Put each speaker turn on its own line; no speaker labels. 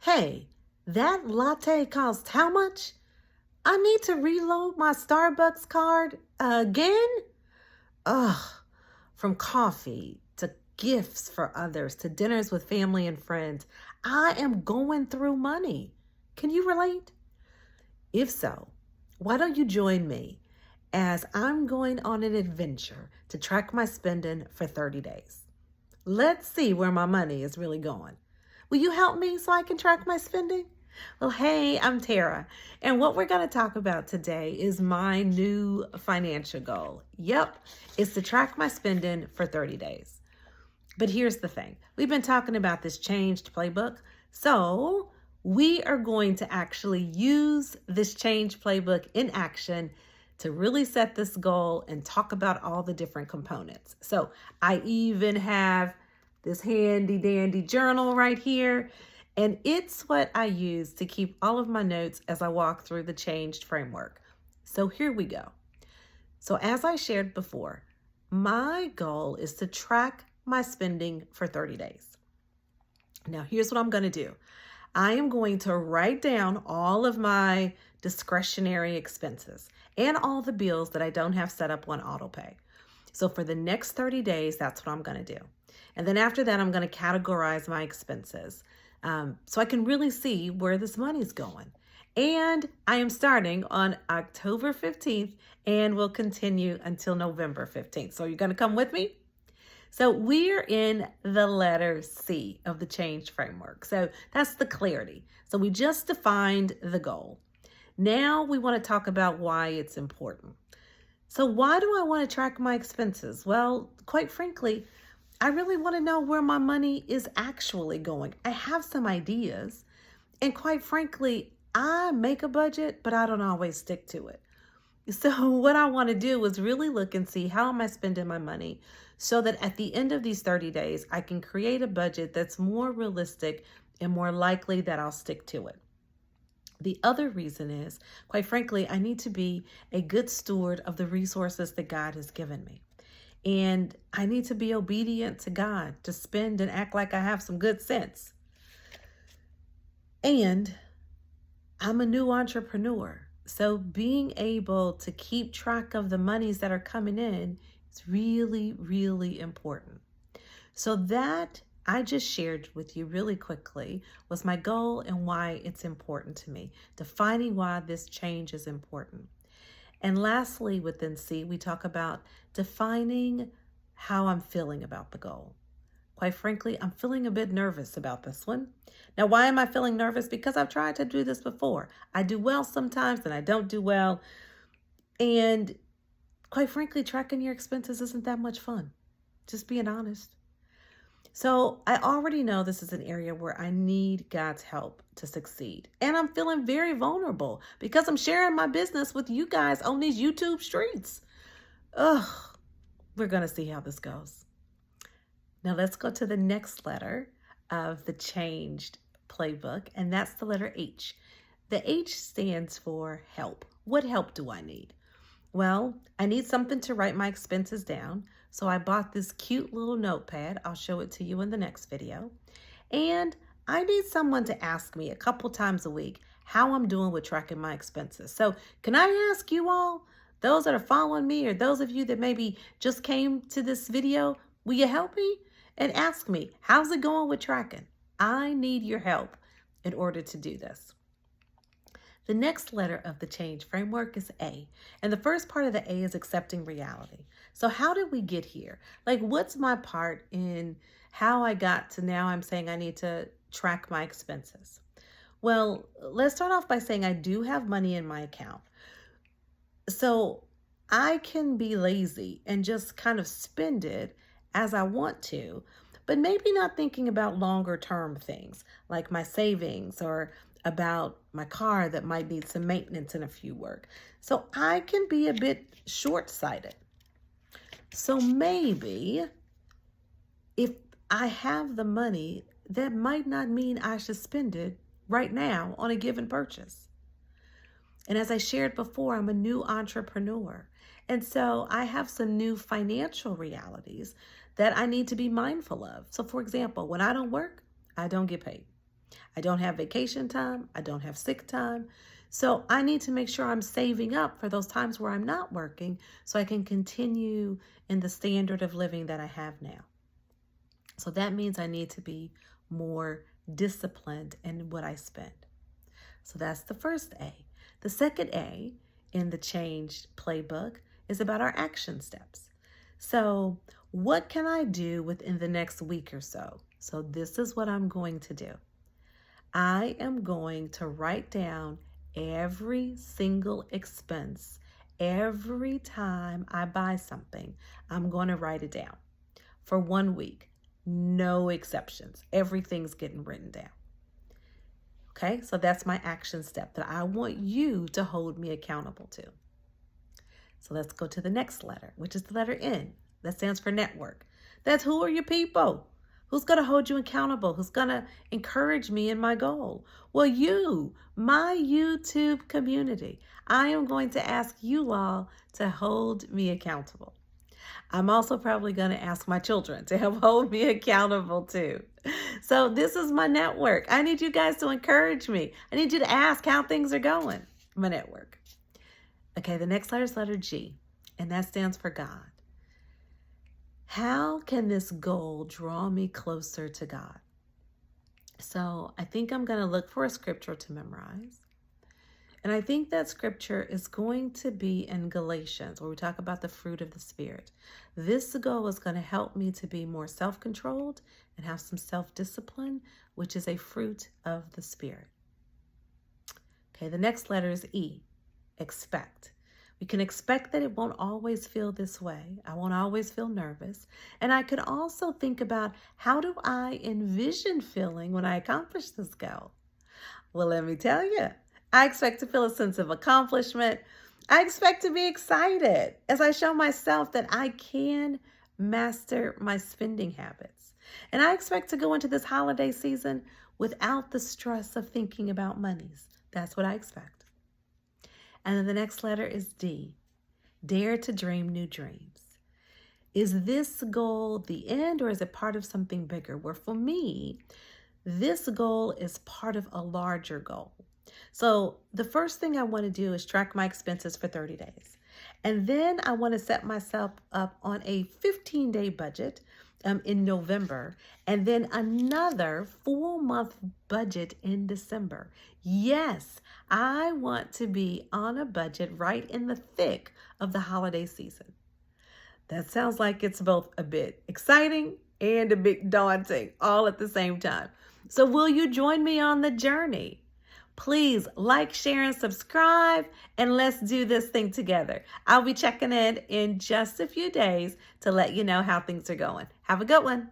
Hey, that latte cost how much? I need to reload my Starbucks card again? Ugh, from coffee to gifts for others to dinners with family and friends, I am going through money. Can you relate? If so, why don't you join me as I'm going on an adventure to track my spending for 30 days? Let's see where my money is really going. Will you help me so I can track my spending? Well, hey, I'm Tara, and what we're going to talk about today is my new financial goal. Yep, it's to track my spending for 30 days. But here's the thing. We've been talking about this changed playbook, so we are going to actually use this changed playbook in action to really set this goal and talk about all the different components. So I even have this handy dandy journal right here, and it's what I use to keep all of my notes as I walk through the changed framework. So here we go. So as I shared before, my goal is to track my spending for 30 days. Now here's what I'm going to do. I am going to write down all of my discretionary expenses and all the bills that I don't have set up on autopay. So for the next 30 days, that's what I'm going to do. And then after that, I'm going to categorize my expenses so I can really see where this money's going. And I am starting on October 15th and will continue until November 15th. So you're going to come with me? So we're in the letter C of the change framework. So that's the clarity. So we just defined the goal. Now we want to talk about why it's important. So why do I want to track my expenses? Well, quite frankly, I really want to know where my money is actually going. I have some ideas, and quite frankly, I make a budget, but I don't always stick to it. So what I want to do is really look and see how am I spending my money so that at the end of these 30 days, I can create a budget that's more realistic and more likely that I'll stick to it. The other reason is, quite frankly, I need to be a good steward of the resources that God has given me. And I need to be obedient to God, to spend and act like I have some good sense. And I'm a new entrepreneur. So being able to keep track of the monies that are coming in is really, really important. So that I just shared with you really quickly was my goal and why it's important to me, defining why this change is important. And lastly, within C, we talk about defining how I'm feeling about the goal. Quite frankly, I'm feeling a bit nervous about this one. Now, why am I feeling nervous? Because I've tried to do this before. I do well sometimes and I don't do well. And quite frankly, tracking your expenses isn't that much fun. Just being honest. So I already know this is an area where I need God's help to succeed. And I'm feeling very vulnerable because I'm sharing my business with you guys on these YouTube streets. Ugh, we're going to see how this goes. Now let's go to the next letter of the changed playbook, and that's the letter H. The H stands for help. What help do I need? Well, I need something to write my expenses down. So I bought this cute little notepad. I'll show it to you in the next video. And I need someone to ask me a couple times a week how I'm doing with tracking my expenses. So can I ask you all, those that are following me or those of you that maybe just came to this video, will you help me and ask me, how's it going with tracking? I need your help in order to do this. The next letter of the change framework is A. And the first part of the A is accepting reality. So how did we get here? Like, what's my part in how I got to now I'm saying I need to track my expenses? Well, let's start off by saying I do have money in my account. So I can be lazy and just kind of spend it as I want to, but maybe not thinking about longer term things like my savings or about my car that might need some maintenance and a few work. So I can be a bit short-sighted. So maybe if I have the money, that might not mean I should spend it right now on a given purchase. And as I shared before, I'm a new entrepreneur. And so I have some new financial realities that I need to be mindful of. So for example, when I don't work, I don't get paid. I don't have vacation time. I don't have sick time. So I need to make sure I'm saving up for those times where I'm not working so I can continue in the standard of living that I have now. So that means I need to be more disciplined in what I spend. So that's the first A. The second A in the changed playbook is about our action steps. So what can I do within the next week or so? So this is what I'm going to do. I am going to write down every single expense. Every time I buy something, I'm going to write it down for 1 week. No exceptions. Everything's getting written down. Okay, so that's my action step that I want you to hold me accountable to. So let's go to the next letter, which is the letter N. That stands for network. That's who are your people? Who's going to hold you accountable? Who's going to encourage me in my goal? Well, you, my YouTube community. I am going to ask you all to hold me accountable. I'm also probably going to ask my children to help hold me accountable too. So this is my network. I need you guys to encourage me. I need you to ask how things are going, my network. Okay, the next letter is letter G, and that stands for God. How can this goal draw me closer to God? So I think I'm going to look for a scripture to memorize. And I think that scripture is going to be in Galatians, where we talk about the fruit of the Spirit. This goal is going to help me to be more self-controlled and have some self-discipline, which is a fruit of the Spirit. Okay, the next letter is E, expect. We can expect that it won't always feel this way. I won't always feel nervous. And I could also think about, how do I envision feeling when I accomplish this goal? Well, let me tell you. I expect to feel a sense of accomplishment. I expect to be excited as I show myself that I can master my spending habits. And I expect to go into this holiday season without the stress of thinking about monies. That's what I expect. And then the next letter is D. Dare to dream new dreams. Is this goal the end, or is it part of something bigger? Where for me, this goal is part of a larger goal. So the first thing I want to do is track my expenses for 30 days. And then I want to set myself up on a 15-day budget in November, and then another full-month budget in December. Yes, I want to be on a budget right in the thick of the holiday season. That sounds like it's both a bit exciting and a bit daunting all at the same time. So will you join me on the journey? Please like, share, and subscribe, and let's do this thing together. I'll be checking in just a few days to let you know how things are going. Have a good one.